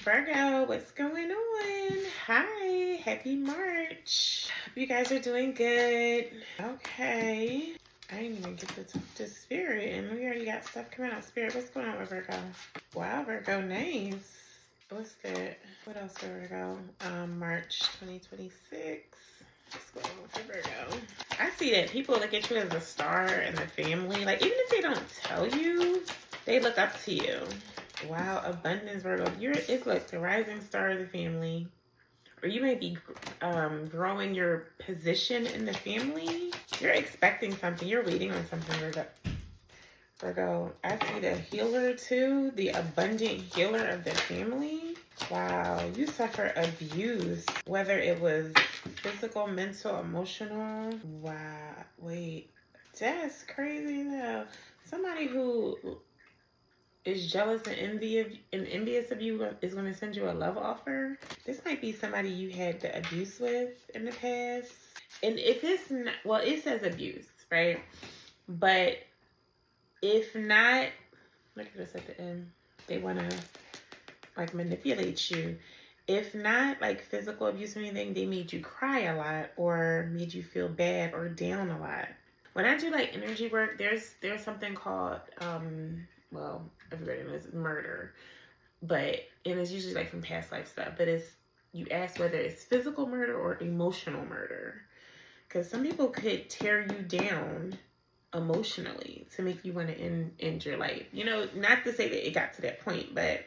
Virgo, what's going on? Hi, happy March. Hope you guys are doing good. Okay. I didn't even get to talk to Spirit, and we already got stuff coming out. Spirit, what's going on with Virgo? Wow, Virgo, nice. What's that? What else for Virgo? March 2026. What's going on for Virgo? I see that people look at you as a star in the family. Like, even if they don't tell you, they look up to you. Wow, abundance, Virgo. It's like the rising star of the family. Or you may be growing your position in the family. You're expecting something. You're waiting on something, Virgo. Virgo, I see the healer too. The abundant healer of the family. Wow, you suffer abuse. Whether it was physical, mental, emotional. Wow, wait. That's crazy though. Somebody who is jealous and envious of you is going to send you a love offer. This might be somebody you had the abuse with in the past. And if it's not, well, it says abuse, right? But if not, look at this at the end. They want to like manipulate you. If not like physical abuse or anything, they made you cry a lot or made you feel bad or down a lot. When I do like energy work, there's something called well, everybody knows it's murder, and it's usually like from past life stuff, but you ask whether it's physical murder or emotional murder, because some people could tear you down emotionally to make you want to end your life. You know, not to say that it got to that point, but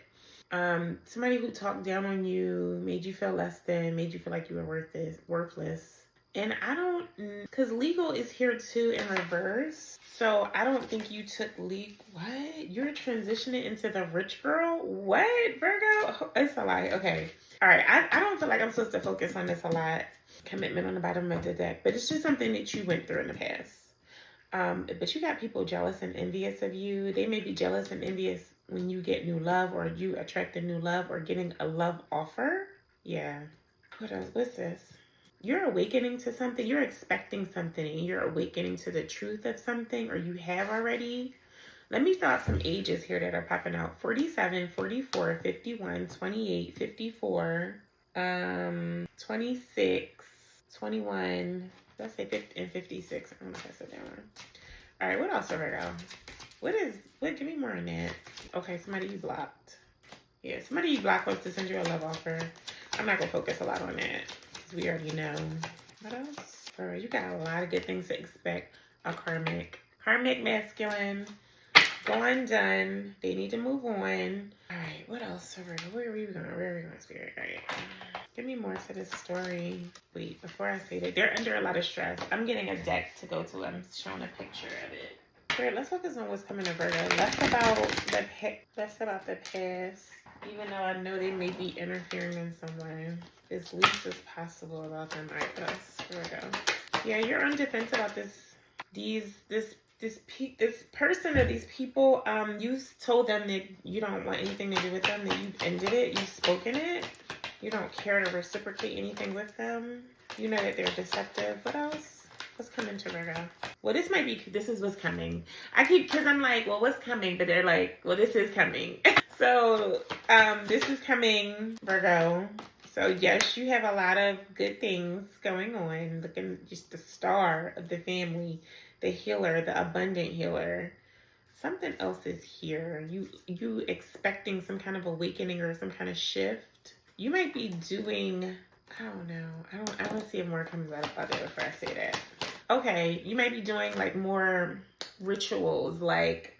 somebody who talked down on you, made you feel less than, made you feel like you were worthless. And I don't, because legal is here too in reverse. So I don't think you took legal. What? You're transitioning into the rich girl? What, Virgo? It's a lie. Okay. All right. I don't feel like I'm supposed to focus on this a lot. Commitment on the bottom of the deck. But it's just something that you went through in the past. But you got people jealous and envious of you. They may be jealous and envious when you get new love or you attract a new love or getting a love offer. Yeah. What else? What's this? You're awakening to something. You're expecting something and you're awakening to the truth of something, or you have already. Let me throw out some ages here that are popping out. 47, 44, 51, 28, 54, 26, 21, let's say 50 and 56. I'm going to pass it down. All right, what else are we got? Give me more on that. Okay, somebody you blocked. Yeah, somebody you blocked wants to send you a love offer. I'm not going to focus a lot on that. We already know. What else? All right, you got a lot of good things to expect. A karmic masculine, gone, done. They need to move on. All right, what else? Where are we going, Spirit? All right, give me more to this story. Wait, before I say that, they're under a lot of stress. I'm getting a deck to go to. I'm showing a picture of it. Spirit, let's focus on what's coming to Virgo. Less about the past. Even though I know they may be interfering in some way, as least as possible about them. All right, Virgo. Yeah, you're on defense about this person or these people. You told them that you don't want anything to do with them, that you've ended it, you've spoken it. You don't care to reciprocate anything with them. You know that they're deceptive. What else? What's coming to Virgo? Well, this is what's coming. Because I'm like, well, what's coming? But they're like, well, this is coming. So, this is coming, Virgo. So, yes, you have a lot of good things going on. Looking just the star of the family, the healer, the abundant healer. Something else is here. You expecting some kind of awakening or some kind of shift. You might be doing, I don't know. I don't see if more comes out about it before I say that. Okay, you might be doing like more rituals, like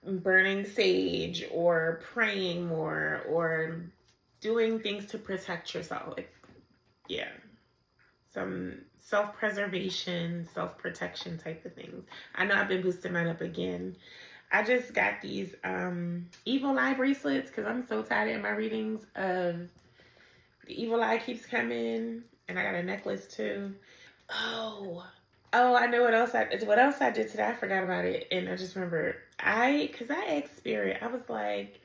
burning sage or praying more or doing things to protect yourself. Yeah, some self-preservation, self-protection type of things. I know I've been boosting mine up again. I just got these evil eye bracelets because I'm so tired in my readings of the evil eye keeps coming, and I got a necklace too. Oh, I know what else I did today. I forgot about it, and I just remember because I asked Spirit. I was like,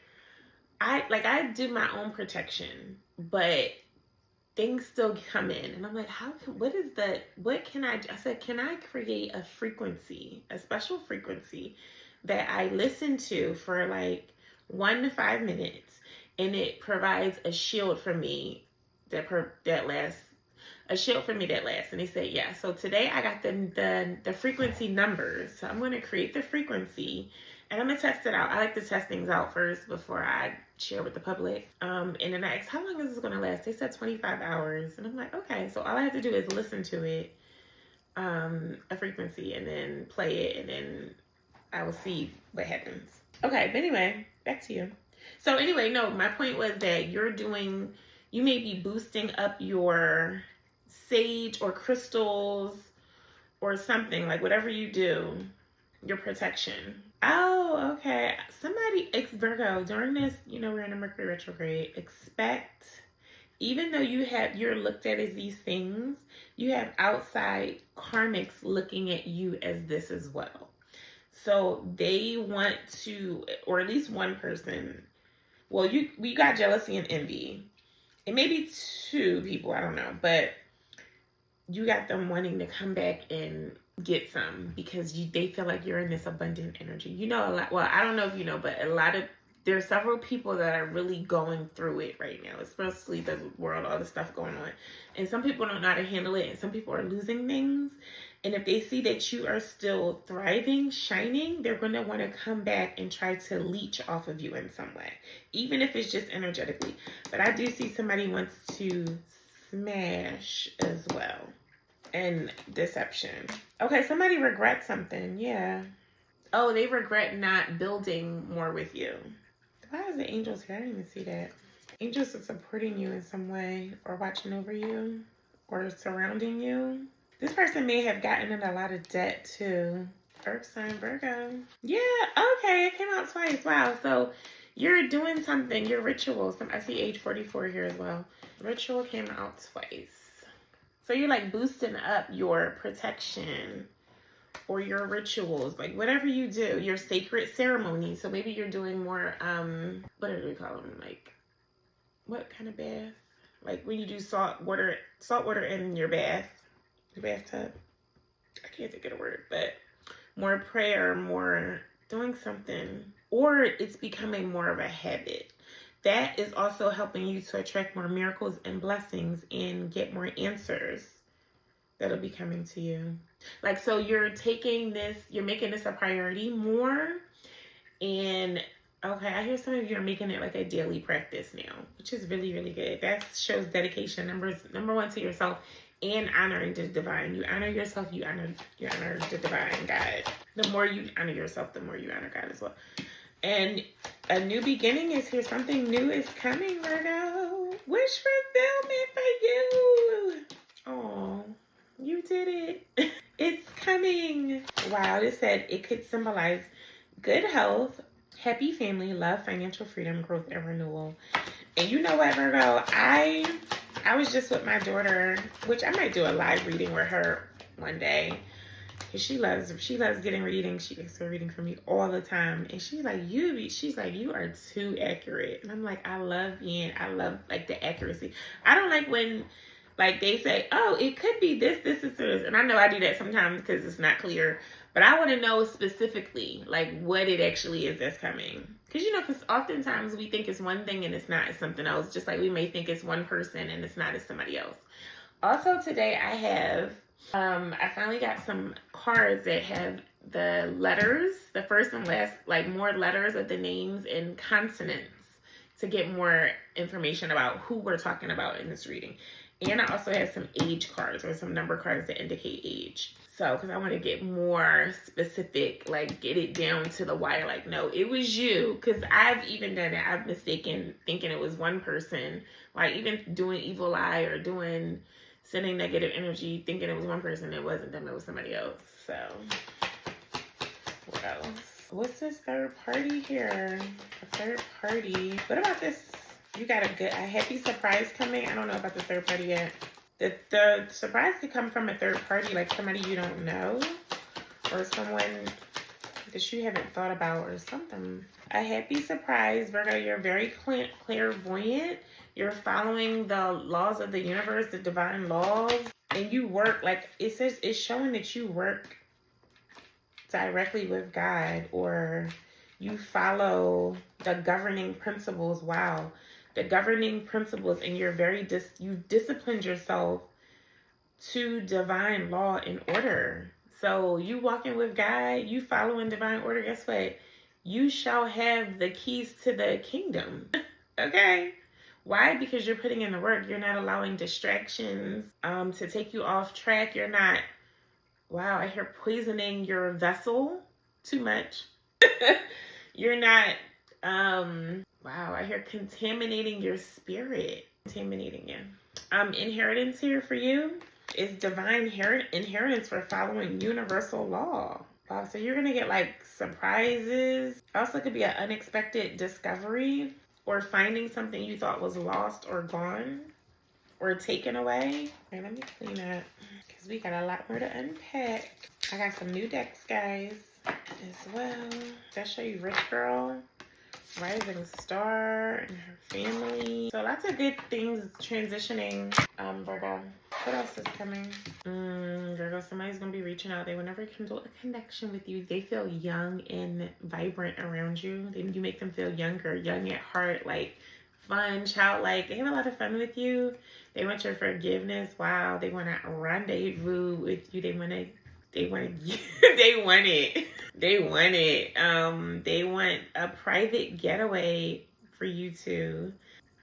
I do my own protection, but things still come in, and I'm like, what can I do? I said, can I create a frequency, a special frequency that I listen to for like 1 to 5 minutes, and it provides a shield for me that lasts. A shield for me that lasts. And they said, yeah. So today I got the frequency numbers. So I'm going to create the frequency and I'm going to test it out. I like to test things out first before I share with the public. And then I asked, how long is this going to last? They said 25 hours. And I'm like, okay. So all I have to do is listen to it, a frequency, and then play it. And then I will see what happens. Okay. But anyway, back to you. So anyway, no, my point was that you may be boosting up your sage or crystals or something, like whatever you do, your protection. Oh, okay. Somebody, Virgo, during this, we're in a Mercury retrograde, expect, even though you're looked at as these things, you have outside karmics looking at you as this as well. So they want to, or at least one person, well, we got jealousy and envy. It may be two people, I don't know, but you got them wanting to come back and get some because they feel like you're in this abundant energy. A lot. Well, I don't know if you know, but there are several people that are really going through it right now, especially the world, all the stuff going on. And some people don't know how to handle it, and some people are losing things. And if they see that you are still thriving, shining, they're going to want to come back and try to leech off of you in some way, even if it's just energetically. But I do see somebody wants to smash as well. And deception. Okay, somebody regrets something. Yeah. Oh, they regret not building more with you. Why is the angels here? I didn't even see that. Angels are supporting you in some way, or watching over you, or surrounding you. This person may have gotten in a lot of debt too. Earth sign Virgo. Yeah, okay, it came out twice. Wow, so you're doing something, your rituals. I see age 44 here as well. Ritual came out twice. So you're like boosting up your protection or your rituals, like whatever you do, your sacred ceremonies. So maybe you're doing more, what do we call them? Like, what kind of bath? Like when you do salt water in your bathtub. I can't think of the word, but more prayer, more doing something, or it's becoming more of a habit. That is also helping you to attract more miracles and blessings and get more answers that'll be coming to you. Like, so you're making this a priority more. And okay, I hear some of you are making it like a daily practice now, which is really, really good. That shows dedication, number one, to yourself and honoring the divine. You honor yourself, you honor the divine God. The more you honor yourself, the more you honor God as well. And a new beginning is here. Something new is coming, Virgo. Wish fulfillment for you. Oh, you did it. It's coming. Wow, it said it could symbolize good health, happy family, love, financial freedom, growth, and renewal. And you know what, Virgo? I was just with my daughter, which I might do a live reading with her one day. She loves getting readings. She gets her reading from me all the time. And she's like, you are too accurate. And I'm like, I love like the accuracy. I don't like when like they say, oh, it could be this, and I know I do that sometimes because it's not clear, but I want to know specifically like what it actually is that's coming. Because oftentimes we think it's one thing and it's not, it's something else. Just like we may think it's one person and it's not, it's somebody else. Also today I have, I finally got some cards that have the letters, the first and last, like more letters of the names and consonants to get more information about who we're talking about in this reading. And I also have some age cards or some number cards that indicate age. So, because I want to get more specific, like get it down to the wire, like, no, it was you. Because I've even done it. I've mistaken thinking it was one person. Like even doing evil eye or sending negative energy, thinking it was one person. It wasn't them. It was somebody else. So, what else? What's this third party here? A third party. What about this? You got a happy surprise coming. I don't know about the third party yet. The surprise could come from a third party, like somebody you don't know, or someone that you haven't thought about, or something. A happy surprise, Virgo. You're very clairvoyant. You're following the laws of the universe, the divine laws, and you work like it says. It's showing that you work directly with God, or you follow the governing principles. Wow. the governing principles, and you've disciplined yourself to divine law and order. So you walking with God, you following divine order, guess what? You shall have the keys to the kingdom. Okay? Why? Because you're putting in the work. You're not allowing distractions to take you off track. You're not, wow, I hear poisoning your vessel too much. You're not, wow, I hear contaminating your spirit. Contaminating you. Inheritance here for you is divine inheritance for following universal law. Wow, so you're going to get like surprises. Also could be an unexpected discovery or finding something you thought was lost or gone or taken away. Okay, let me clean up because we got a lot more to unpack. I got some new decks, guys, as well. Did I show you Rich Girl, Rising Star, and her family? So lots of good things transitioning, Virgo. What else is coming? Virgo, somebody's going to be reaching out. They will never kindle a connection with you. They feel young and vibrant around you. You make them feel younger, young at heart, like fun, childlike. They have a lot of fun with you. They want your forgiveness. Wow. They want to rendezvous with you. They want it. They want a private getaway for you two.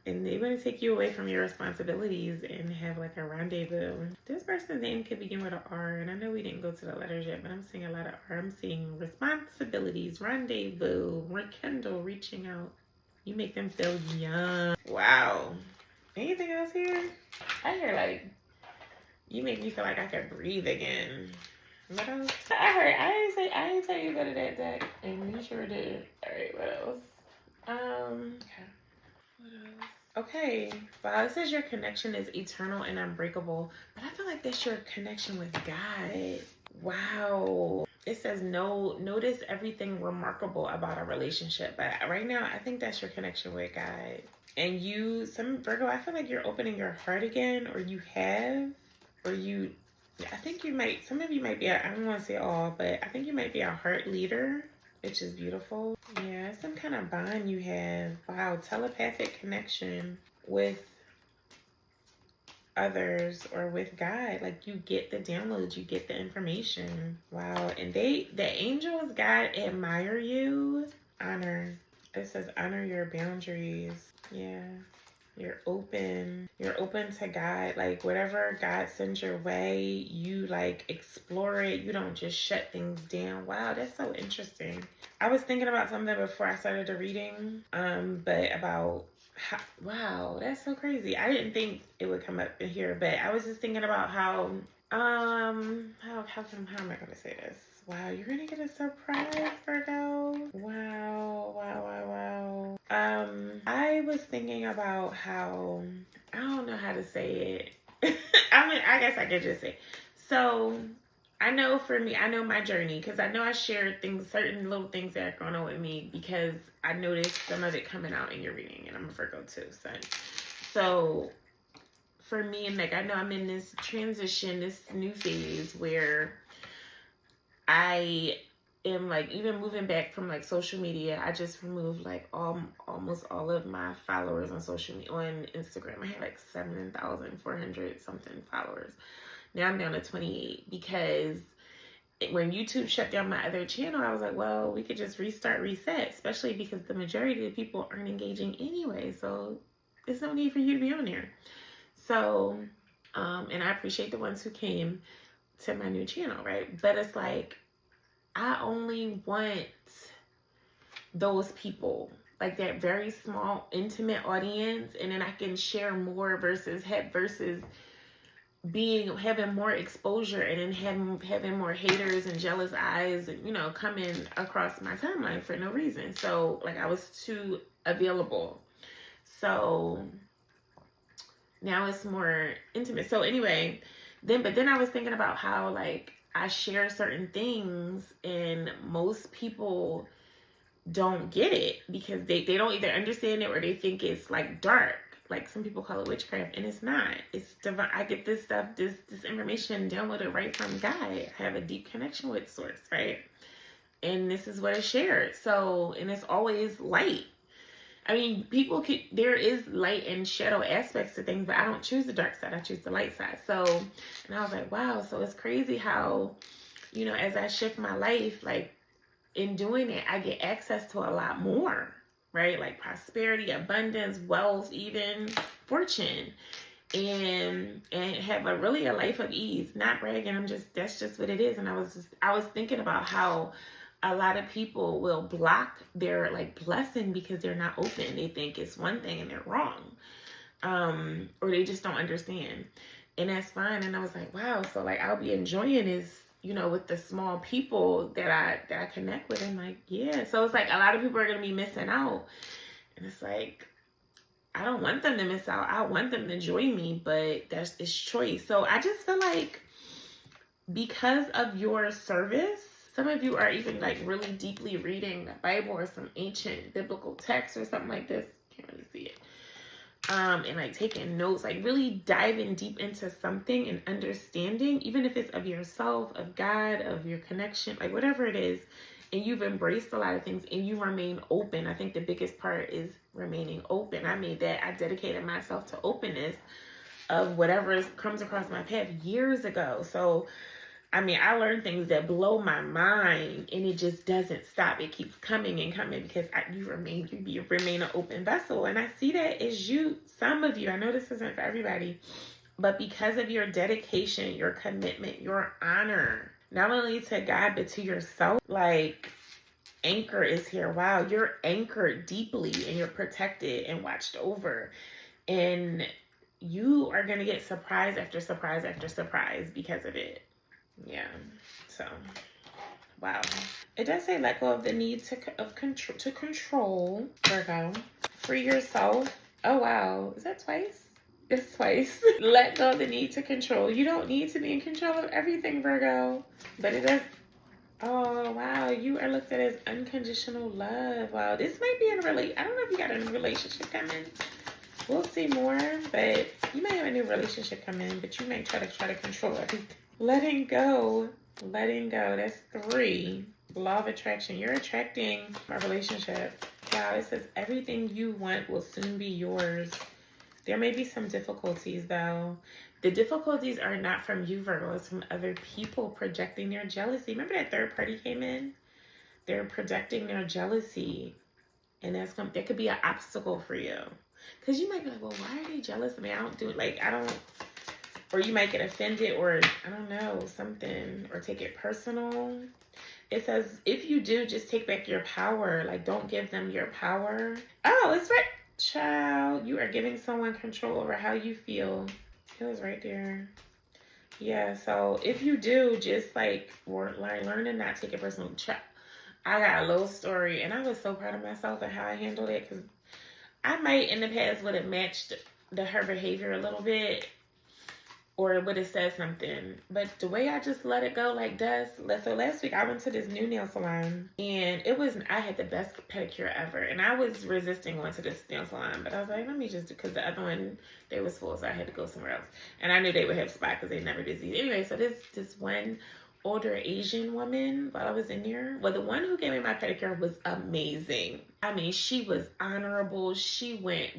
And they want to take you away from your responsibilities and have like a rendezvous. This person's name could begin with an R. And I know we didn't go to the letters yet, but I'm seeing a lot of R. I'm seeing responsibilities, rendezvous, rekindle, reaching out. You make them feel young. Wow. Anything else here? I hear like, you make me feel like I could breathe again. What else? I didn't tell you to go to that deck. And you sure did. All right, what else? Okay. What else? Okay, wow, it says your connection is eternal and unbreakable, but I feel like that's your connection with God. Wow. It says notice everything remarkable about a relationship, but right now I think that's your connection with God. And Virgo, I feel like you're opening your heart again, or I think you might, some of you might be, I don't want to say all, but I think you might be a heart leader, which is beautiful. Yeah, some kind of bond you have. Wow, telepathic connection with others or with God. Like you get the downloads, you get the information. Wow, and the angels, God, admire you. Honor. It says honor your boundaries. Yeah. You're open to God. Like whatever God sends your way, you like explore it. You don't just shut things down. Wow, that's so interesting. I was thinking about something before I started the reading, but about wow, that's so crazy. I didn't think it would come up in here, but I was just thinking about how am I gonna say this? Wow, you're gonna get a surprise, Virgo. Wow. I was thinking about how, I don't know how to say it. I guess I could just say. So, I know for me, I know my journey, because I know I shared certain little things that are going on with me, because I noticed some of it coming out in your reading, and I'm a Virgo too, so for me, and like I know I'm in this transition, this new phase where I am like, even moving back from like social media, I just removed like almost all of my followers on social media. On Instagram, I had like 7,400 something followers. Now I'm down to 28 because when YouTube shut down my other channel, I was like, well, we could just reset, especially because the majority of the people aren't engaging anyway. So there's no need for you to be on there. So, and I appreciate the ones who came to my new channel, right? But it's like, I only want those people, like that very small, intimate audience, and then I can share more versus having more exposure, and then having more haters and jealous eyes, and coming across my timeline for no reason. So like I was too available. So now it's more intimate. So anyway, then I was thinking about how like I share certain things and most people don't get it because they don't either understand it or they think it's like dark. Like some people call it witchcraft, and it's not. It's divine. I get this stuff, this information downloaded right from God. I have a deep connection with Source, right? And this is what is shared. So, and it's always light. I mean, there is light and shadow aspects to things, but I don't choose the dark side. I choose the light side. So, and I was like, wow. So it's crazy how, you know, as I shift my life, like in doing it, I get access to a lot more, right? Like prosperity, abundance, wealth, even fortune, and have a really a life of ease. Not bragging. That's just what it is. And I was thinking about how a lot of people will block their like blessing because they're not open. They think it's one thing and they're wrong. Or they just don't understand. And that's fine. And I was like, wow, so like I'll be enjoying this, you know, with the small people that I connect with. And like, yeah. So it's like a lot of people are gonna be missing out. And it's like, I don't want them to miss out. I want them to join me, but it's choice. So I just feel like because of your service, some of you are even like really deeply reading the Bible or some ancient biblical text or something like this. Can't really see it. And like taking notes, like really diving deep into something and understanding, even if it's of yourself, of God, of your connection, like whatever it is, and you've embraced a lot of things and you remain open. I think the biggest part is remaining open. I dedicated myself to openness of whatever comes across my path years ago. So I mean, I learned things that blow my mind, and it just doesn't stop. It keeps coming and coming because you remain an open vessel. And I see that as some of you, I know this isn't for everybody, but because of your dedication, your commitment, your honor, not only to God, but to yourself, like anchor is here. Wow, you're anchored deeply and you're protected and watched over. And you are going to get surprise after surprise after surprise because of it. Yeah, so wow. It does say let go of the need to control, Virgo. Free yourself. Oh wow, is that twice? It's twice. Let go of the need to control. You don't need to be in control of everything, Virgo. But it does. Oh wow, you are looked at as unconditional love. Wow, this might be I don't know if you got a new relationship coming. We'll see more, but you might have a new relationship coming, but you might try to control everything. Letting go. That's 3. Law of attraction. You're attracting a relationship. Wow, it says everything you want will soon be yours. There may be some difficulties though. The difficulties are not from you, Virgo. It's from other people projecting their jealousy. Remember that third party came in? They're projecting their jealousy. And that could be an obstacle for you. Because you might be like, well, why are they jealous of me? I don't do it. Or you might get offended or, I don't know, something. Or take it personal. It says, if you do, just take back your power. Like, don't give them your power. Oh, it's right. Child, you are giving someone control over how you feel. It was right there. Yeah, so if you do, just learn to not take it personal. I got a little story, and I was so proud of myself and how I handled it, because I might in the past would have matched her behavior a little bit, or it would have said something. But the way I just let it go like dust. So last week I went to this new nail salon, and I had the best pedicure ever. And I was resisting going to this nail salon, but I was like, let me just do, because the other one, they was full, so I had to go somewhere else. And I knew they would have spot because they never busy. Anyway, so this one older Asian woman, while I was in there, well, the one who gave me my pedicure was amazing. I mean, she was honorable. She went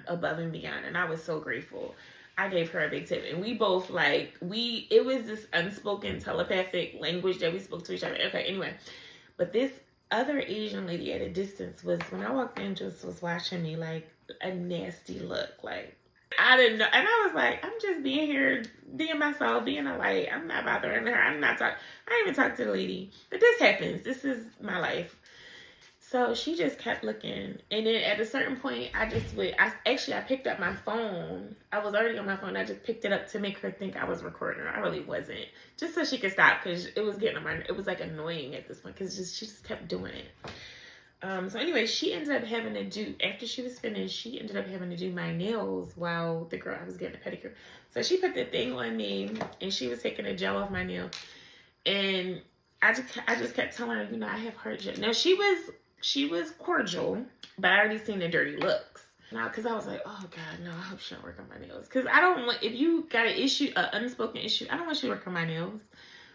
above and beyond, and I was so grateful. I gave her a big tip, and we both it was this unspoken telepathic language that we spoke to each other. Okay, anyway, but this other Asian lady at a distance when I walked in, just was watching me like a nasty look, like I didn't know. And I was like, I'm just being here, being myself, being a light. I'm not bothering her. I didn't even talk to the lady, but this happens. This is my life. So she just kept looking. And then at a certain point, I picked up my phone. I was already on my phone. I just picked it up to make her think I was recording her. I really wasn't. Just so she could stop, because it was getting on it was like annoying at this point, because she just kept doing it. So anyway, she ended up having to do, after she was finished, she ended up having to do my nails while the girl, I was getting a pedicure. So she put the thing on me, and she was taking the gel off my nail. And I just kept telling her, I have hard gel. Now she was cordial, but I already seen the dirty looks. Now, because I was like, oh God, no, I hope she don't work on my nails. Because I don't want, if you got an unspoken issue, I don't want you to work on my nails.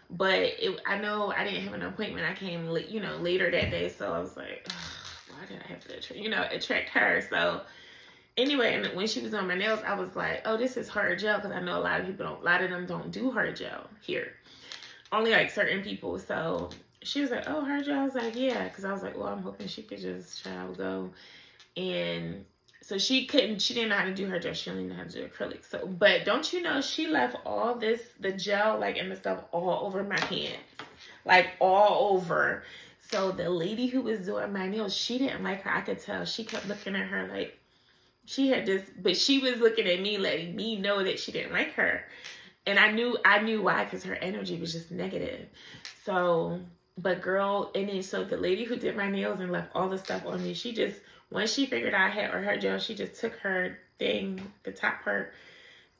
But I know I didn't have an appointment. I came later that day, so I was like, ugh, why did I have to, attract her? So anyway, and when she was on my nails, I was like, oh, this is hard gel, because I know a lot of them don't do hard gel here. Only like certain people. So she was like, oh, hard gel? I was like, yeah, because I was like, well, I'm hoping she could just try to go. And so she didn't know how to do her gel. She only knew how to do acrylic. So, but don't you know, she left all the gel, like, and the stuff all over my hands, like all over. So the lady who was doing my nails, she didn't like her. I could tell. She kept looking at her like she had this, but she was looking at me, letting me know that she didn't like her. And I knew why, because her energy was just negative. So, but girl, and then so the lady who did my nails and left all the stuff on me, she just, once she figured out I had her gel, she just took her thing, the top part,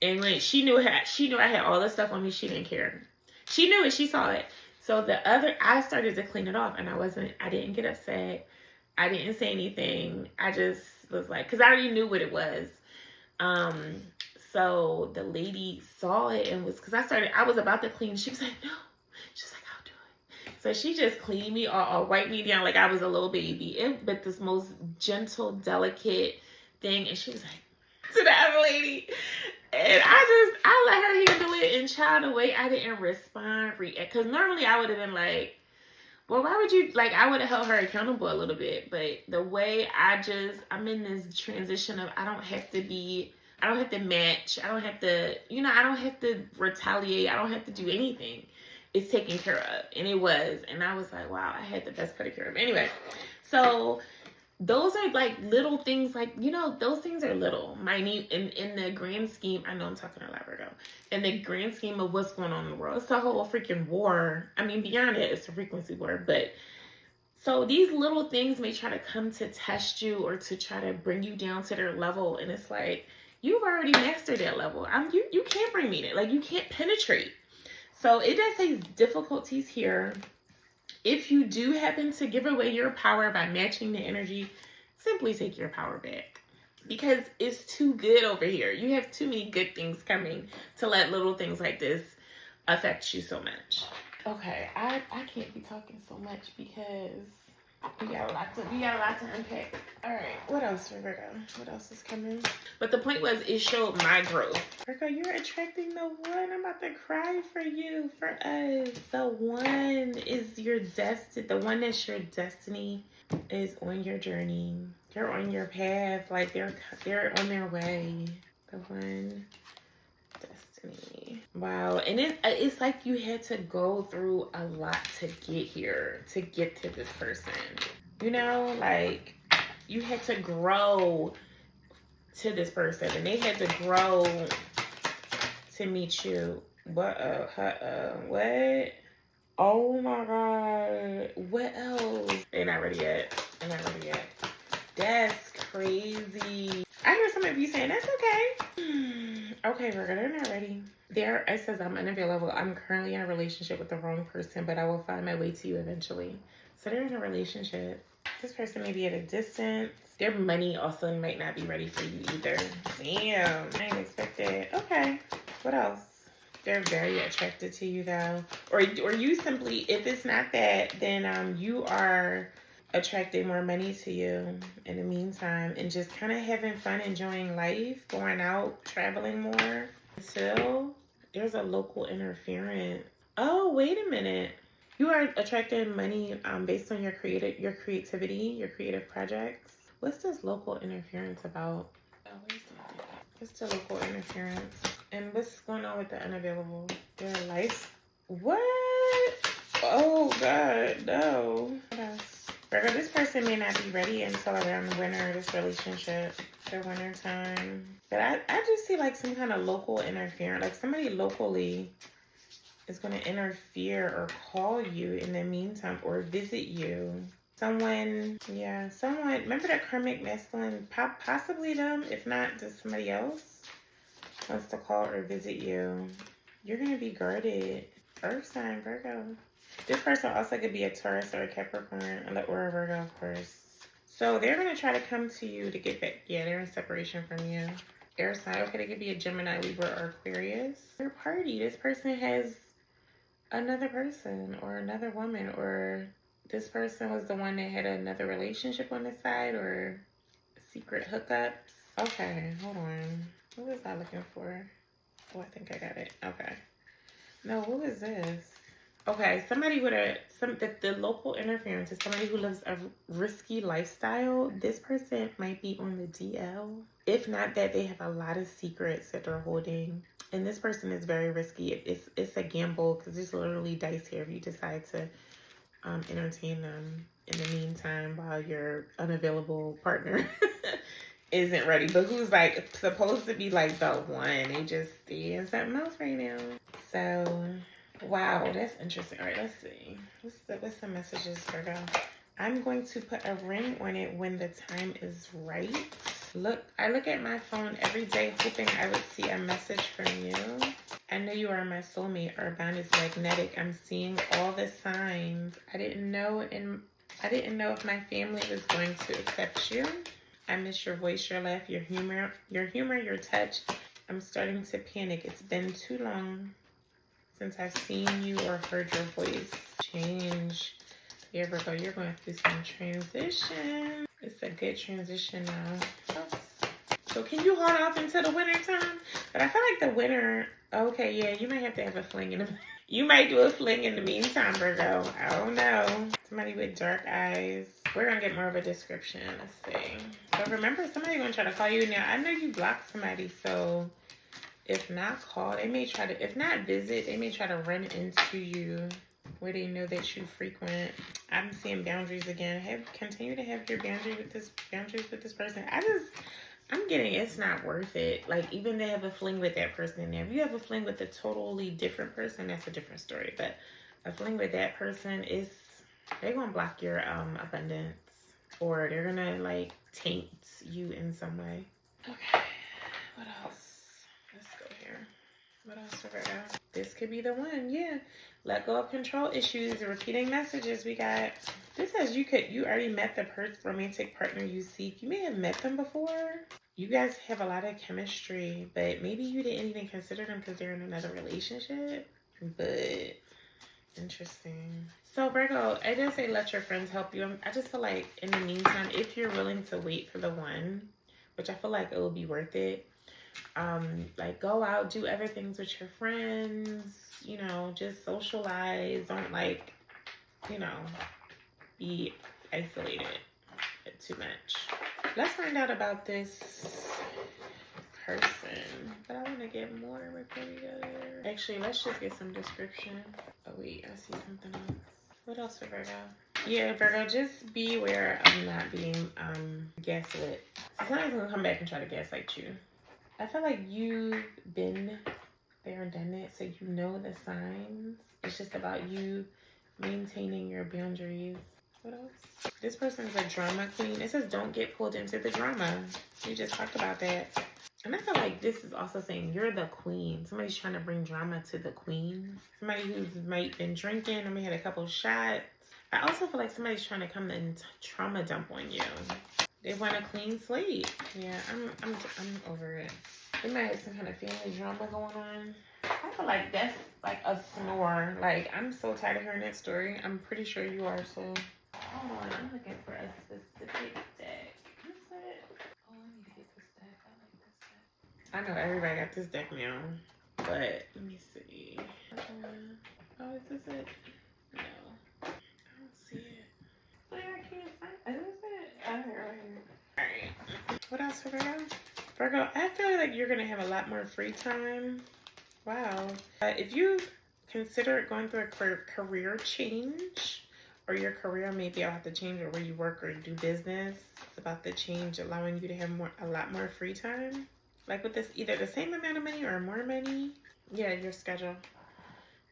and when she knew I had all the stuff on me, she didn't care. She knew it, she saw it. So I started to clean it off, and I didn't get upset. I didn't say anything. I just was like, because I already knew what it was. So the lady saw it and because I was about to clean. She was like, no. She's like, I'll do it. So she just cleaned me or wiped me down like I was a little baby. But this most gentle, delicate thing. And she was like, to the other lady. And I let her handle it. And child, the way I didn't respond, because normally I would have been like, well, why would you, like, I would have held her accountable a little bit. But the way I'm in this transition of I don't have to match. I don't have to, I don't have to retaliate. I don't have to do anything. It's taken care of. And it was. And I was like, wow, I had the best pedicure. Anyway, so those are like little things, like, those things are little, minute in the grand scheme. I know I'm talking a lot, Virgo. In the grand scheme of what's going on in the world, it's a whole freaking war. I mean, beyond it, it's a frequency war. But so these little things may try to come to test you or to try to bring you down to their level. And it's like, you've already mastered that level. You can't bring me there. Like, you can't penetrate. So it does say difficulties here. If you do happen to give away your power by matching the energy, simply take your power back. Because it's too good over here. You have too many good things coming to let little things like this affect you so much. Okay, I can't be talking so much because we got a lot to unpack. All right, what else, Virgo? What else is coming? But the point was, it showed my growth. Virgo, you're attracting the one. I'm about to cry for you, for us. The one is your destiny. The one that's your destiny is on your journey. They're on your path. Like, they're on their way. The one. Destiny. Wow. And it's like you had to go through a lot to get here, to get to this person. Like, you had to grow to this person, and they had to grow to meet you. What? Oh my God. What else? They're not ready yet. That's crazy. I hear some of you saying, that's okay. Okay, Virgo, they're not ready. It says, I'm unavailable. I'm currently in a relationship with the wrong person, but I will find my way to you eventually. So they're in a relationship. This person may be at a distance. Their money also might not be ready for you either. Damn, I didn't expect that. Okay, what else? They're very attracted to you though. Or you simply, if it's not that, then you are attracting more money to you in the meantime, and just kind of having fun, enjoying life, going out, traveling more, until there's a local interference. Oh, wait a minute. You are attracting money based on your creativity, your creative projects. What's this local interference about? Oh, what's the local interference? And what's going on with the unavailable? Their life? What? Oh, God, no. What else? Virgo, this person may not be ready until around the winter of this relationship, the winter time. But I just see like some kind of local interference, like somebody locally is going to interfere or call you in the meantime or visit you. Someone, remember that karmic masculine, possibly them, if not just somebody else, wants to call or visit you. You're going to be guarded. Earth sign, Virgo. This person also could be a Taurus or a Capricorn, or a Virgo, of course. So they're going to try to come to you to get back. Yeah, they're in separation from you. Air sign. Okay, they could be a Gemini, Libra, or Aquarius. Third party. This person has another person or another woman, or this person was the one that had another relationship on the side or secret hookups. Okay, hold on. What was I looking for? Oh, I think I got it. Okay. No, what was this? Okay, somebody with the local interference is somebody who lives a risky lifestyle. This person might be on the DL. If not that, they have a lot of secrets that they're holding. And this person is very risky. It's a gamble because there's literally dice here if you decide to entertain them in the meantime while your unavailable partner isn't ready. But who's like supposed to be like the one. They just in something else right now. So wow, that's interesting. All right, let's see. What's the messages, Virgo? I'm going to put a ring on it when the time is right. I look at my phone every day hoping I would see a message from you. I know you are my soulmate. Our bond is magnetic. I'm seeing all the signs. I didn't know if my family was going to accept you. I miss your voice, your laugh, your humor, your touch. I'm starting to panic. It's been too long since I've seen you or heard your voice. Change. Here, Virgo, you're going through some transition. It's a good transition now. So can you hold off until the winter time? But I feel like the winter, okay, yeah, you might have to have a fling in the, you might do a fling in the meantime, Virgo. I don't know. Somebody with dark eyes. We're going to get more of a description. Let's see. But remember, somebody's going to try to call you. Now, I know you blocked somebody, so if not call, they may try to, if not visit, they may try to run into you where they know that you frequent. I'm seeing boundaries again. Continue to have your boundaries with this person. I'm getting it's not worth it. Like, even to have a fling with that person in there. If you have a fling with a totally different person, that's a different story. But a fling with that person is, they're going to block your abundance. Or they're going to, like, taint you in some way. Okay. What else? Let's go here. What else over there? This could be the one. Yeah. Let go of control issues. Repeating messages. We got, this says you already met the romantic partner you seek. You may have met them before. You guys have a lot of chemistry, but maybe you didn't even consider them because they're in another relationship. But interesting. So Virgo, I didn't say let your friends help you. I just feel like in the meantime, if you're willing to wait for the one, which I feel like it will be worth it, like go out, do other things with your friends, you know, just socialize. Don't like, you know, be isolated too much. Let's find out about this person. But I want to get more before we go there. Actually, let's just get some description. Oh wait, I see something else. What else for Virgo? Yeah, Virgo, just be aware of not being gaslit. Sometimes I'm gonna come back and try to gaslight you. I feel like you've been there and done it, so you know the signs. It's just about you maintaining your boundaries. What else? This person's a drama queen. It says don't get pulled into the drama. We just talked about that. And I feel like this is also saying you're the queen. Somebody's trying to bring drama to the queen. Somebody who's might been drinking or may had a couple shots. I also feel like somebody's trying to come and trauma dump on you. They want a clean slate. Yeah, I'm over it. They might have some kind of family drama going on. I feel like that's like a snore. Like, I'm so tired of hearing that story. I'm pretty sure you are, so. Hold on, I'm looking for a specific deck. What's that? Oh, I need to get this deck. I like this deck. I know everybody got this deck now, but let me see. Oh, is this it? No, I don't see it. But I can't find. Is this it? Oh, here, right here. All right. What else for Virgo? Virgo, I feel like you're gonna have a lot more free time. Wow. If you consider going through a career change, or your career maybe I'll have to change, or where you work or do business, it's about the change, allowing you to have a lot more free time. Like with this, either the same amount of money or more money. Yeah, your schedule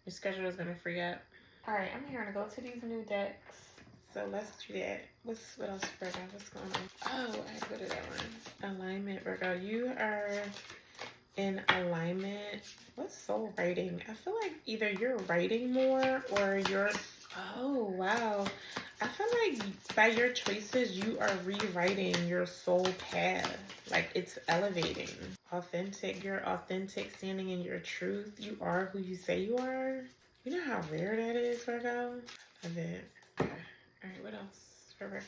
is gonna free up. All right, I'm here to go to these new decks. So let's do that. What else, Virgo? What's going on? Oh, I put it on. Alignment, Virgo. You are in alignment. What's soul writing? I feel like either you're writing more or you're, oh, wow. I feel like by your choices, you are rewriting your soul path. Like it's elevating. Authentic. You're authentic, standing in your truth. You are who you say you are. You know how rare that is, Virgo? I love it. Okay. All right, what else for Virgo?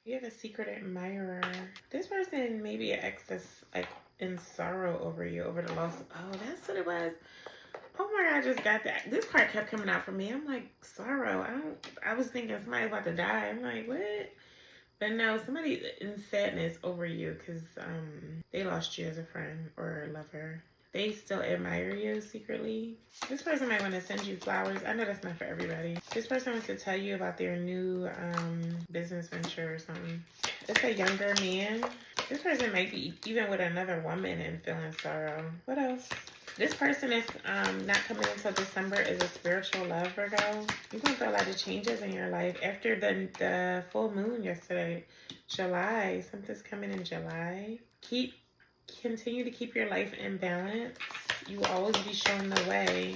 You have a secret admirer. This person may be an ex that's like in sorrow over you, over the loss. Oh, that's what it was. Oh my God, I just got that. This card kept coming out for me. I'm like, sorrow. I was thinking somebody's about to die. I'm like, what? But no, somebody in sadness over you because they lost you as a friend or a lover. They still admire you secretly. This person might want to send you flowers. I know that's not for everybody. This person wants to tell you about their new business venture or something. It's a younger man. This person might be even with another woman and feeling sorrow. What else? This person is not coming until December, is a spiritual love, Virgo. You're going through a lot of changes in your life. After the full moon yesterday, July, something's coming in July. Continue to keep your life in balance. You will always be shown the way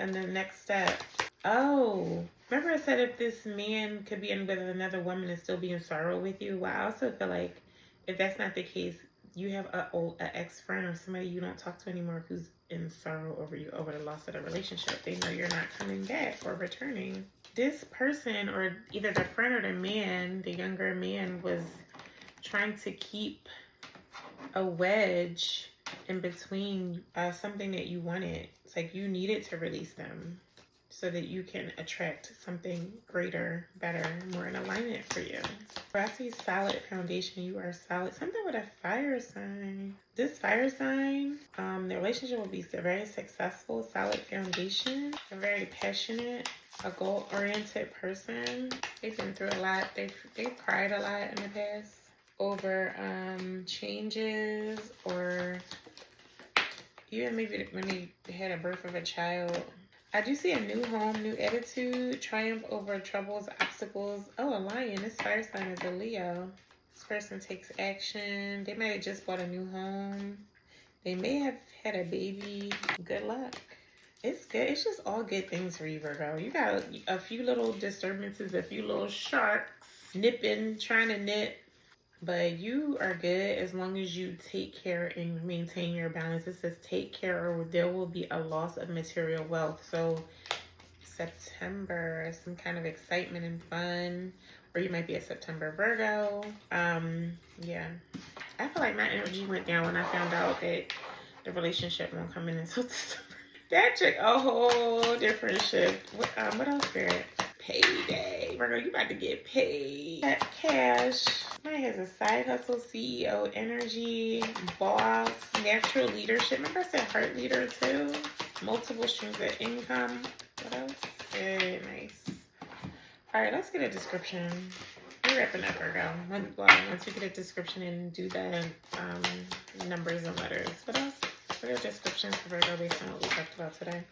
and the next step. Oh, remember I said if this man could be in with another woman and still be in sorrow with you? Well, I also feel like if that's not the case, you have an ex-friend or somebody you don't talk to anymore who's in sorrow over you, over the loss of the relationship. They know you're not coming back or returning. This person, or either the friend or the man, the younger man, was trying to keep a wedge in between something that you wanted. It's like you needed to release them so that you can attract something greater, better, more in alignment for you. I see solid foundation. You are solid. Something with a fire sign. This fire sign, the relationship will be very successful, solid foundation. A very passionate, a goal-oriented person. They've been through a lot. They've cried a lot in the past over changes, or even maybe when they had a birth of a child. I do see a new home, new attitude, triumph over troubles, obstacles. Oh, a lion. This fire sign is a Leo. This person takes action. They might have just bought a new home. They may have had a baby. Good luck. It's good. It's just all good things for you, Virgo. You got a few little disturbances, a few little sharks nipping, trying to nip. But you are good as long as you take care and maintain your balance. It says take care or there will be a loss of material wealth. So September, some kind of excitement and fun. Or you might be a September Virgo. Yeah. I feel like my energy went down when I found out that the relationship won't come in until December. That took a whole different shift. What else, Spirit? Payday. Virgo, you about to get paid. That cash. Mine has a side hustle, CEO energy, boss, natural leadership. Remember I said heart leader too? Multiple streams of income. What else? Very nice. All right, let's get a description. We're wrapping up, Virgo. Once we get a description and do the numbers and letters. What else? What are descriptions for Virgo based on what we talked about today?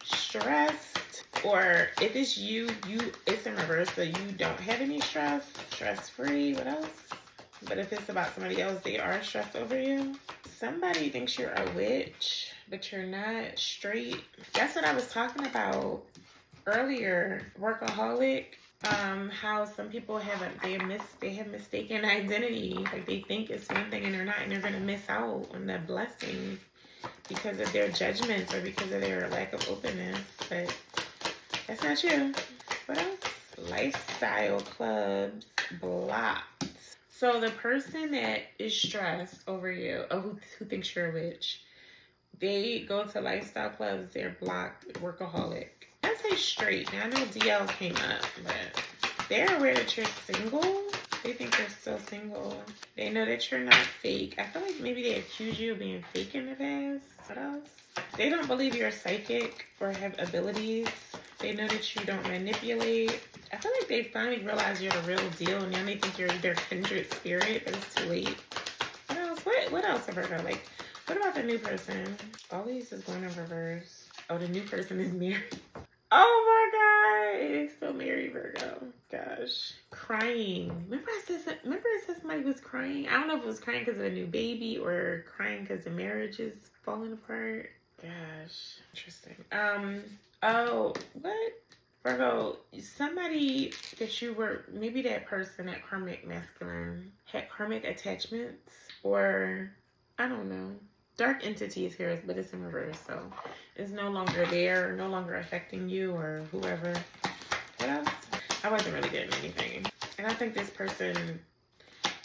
Stressed, or if it's you, it's in reverse, so you don't have any stress, stress-free. What else? But if it's about somebody else, they are stressed over you. Somebody thinks you're a witch, but you're not. Straight. That's what I was talking about earlier. Workaholic. How some people they have mistaken identity. Like they think it's one thing and they're not, and they're gonna miss out on the blessings because of their judgments or because of their lack of openness. But that's not you. What else? Lifestyle clubs blocked. So the person that is stressed over you, or who thinks you're a witch, they go to lifestyle clubs, they're blocked, workaholic. I say straight. Now I know DL came up, but they're aware that you're single. They think you're still single. They know that you're not fake. I feel like maybe they accuse you of being fake in the past. What else? They don't believe you're psychic or have abilities. They know that you don't manipulate. I feel like they finally realize you're the real deal, and now they think you're their kindred spirit, but it's too late. What else? What else, Virgo? Like, what about the new person? All these is going in reverse. Oh, the new person is married. Oh my God, they still married, Virgo. Gosh, crying. Remember I said somebody was crying. I don't know if it was crying because of a new baby or crying because the marriage is falling apart. Gosh, interesting. Oh, what? Virgo, somebody that you were, maybe that person, that karmic masculine, had karmic attachments, or I don't know. Dark entity is here, but it's in reverse, so it's no longer there, no longer affecting you or whoever. What else? I wasn't really getting anything. And I think this person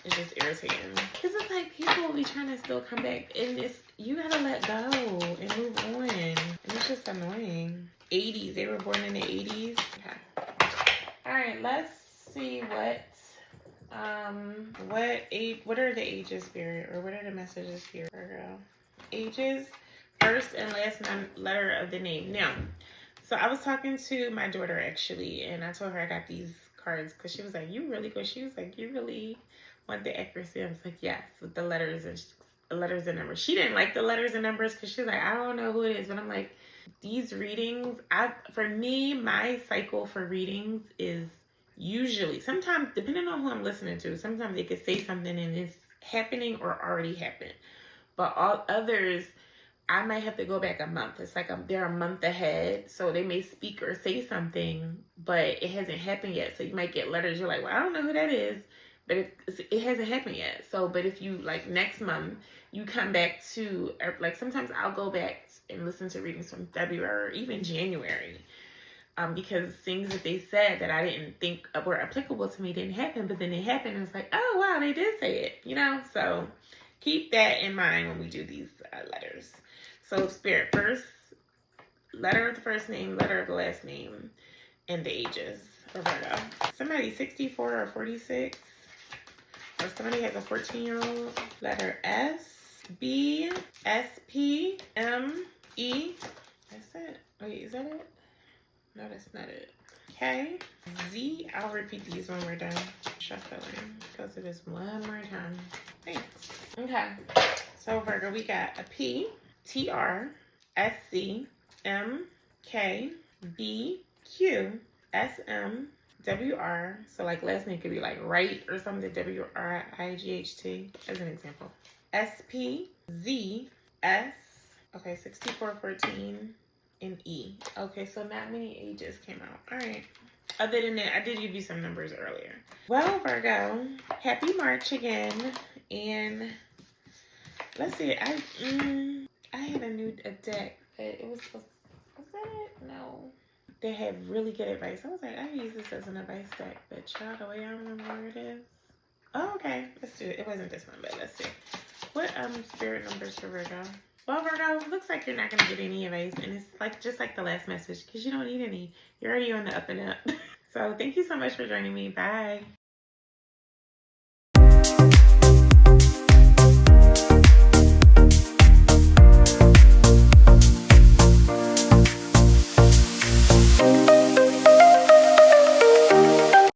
is just irritating. Because it's like people will be trying to still come back. And it's, you gotta let go and move on. And it's just annoying. 80s. They were born in the 80s. Okay. Alright, let's see what are the ages, Spirit? Or what are the messages here, Virgo? Ages, first and last letter of the name. Now, so I was talking to my daughter actually, and I told her I got these cards because she was like, "You really good?" She was like, "You really want the accuracy?" I was like, "Yes," with the letters and numbers. She didn't like the letters and numbers because she was like, "I don't know who it is," but I'm like, these readings, for me, my cycle for readings is usually, sometimes depending on who I'm listening to, sometimes they could say something and it's happening or already happened. But all others, I might have to go back a month. It's like they're a month ahead. So they may speak or say something, but it hasn't happened yet. So you might get letters. You're like, well, I don't know who that is, but it hasn't happened yet. So, but if you, like next month, you come back to, like sometimes I'll go back and listen to readings from February or even January. Because things that they said that I didn't think were applicable to me didn't happen, but then they happened and it's like, oh, wow, they did say it, you know? So keep that in mind when we do these letters. So Spirit, first letter of the first name, letter of the last name, and the ages for Virgo. Somebody 64 or 46, or somebody has a 14-year-old. Letter S, B, S, P, M, E. That's it. Wait, is that it? No, that's not it. K, Z. I'll repeat these when we're done shuffling. Go through this one more time. Thanks. Okay. So Virgo, we got a P, T, R, S, C, M, K, B, Q, S, M, W, R. So like last name could be like Wright or something. W, R, I, G, H, T as an example. S, P, Z, S. Okay, 64, 14. And E. Okay, so not many ages came out. All right. Other than that, I did give you some numbers earlier. Well, Virgo, happy March again. And let's see. I had a deck, but it was that it? No. They had really good advice. I was like, I use this as an advice deck, but child, the way I remember where it is. Oh, okay. Let's do it. It wasn't this one, but let's see. What spirit numbers for Virgo? Well, Virgo, looks like you're not going to get any advice, and it's like just like the last message, because you don't need any. You're already on the up and up. So thank you so much for joining me. Bye.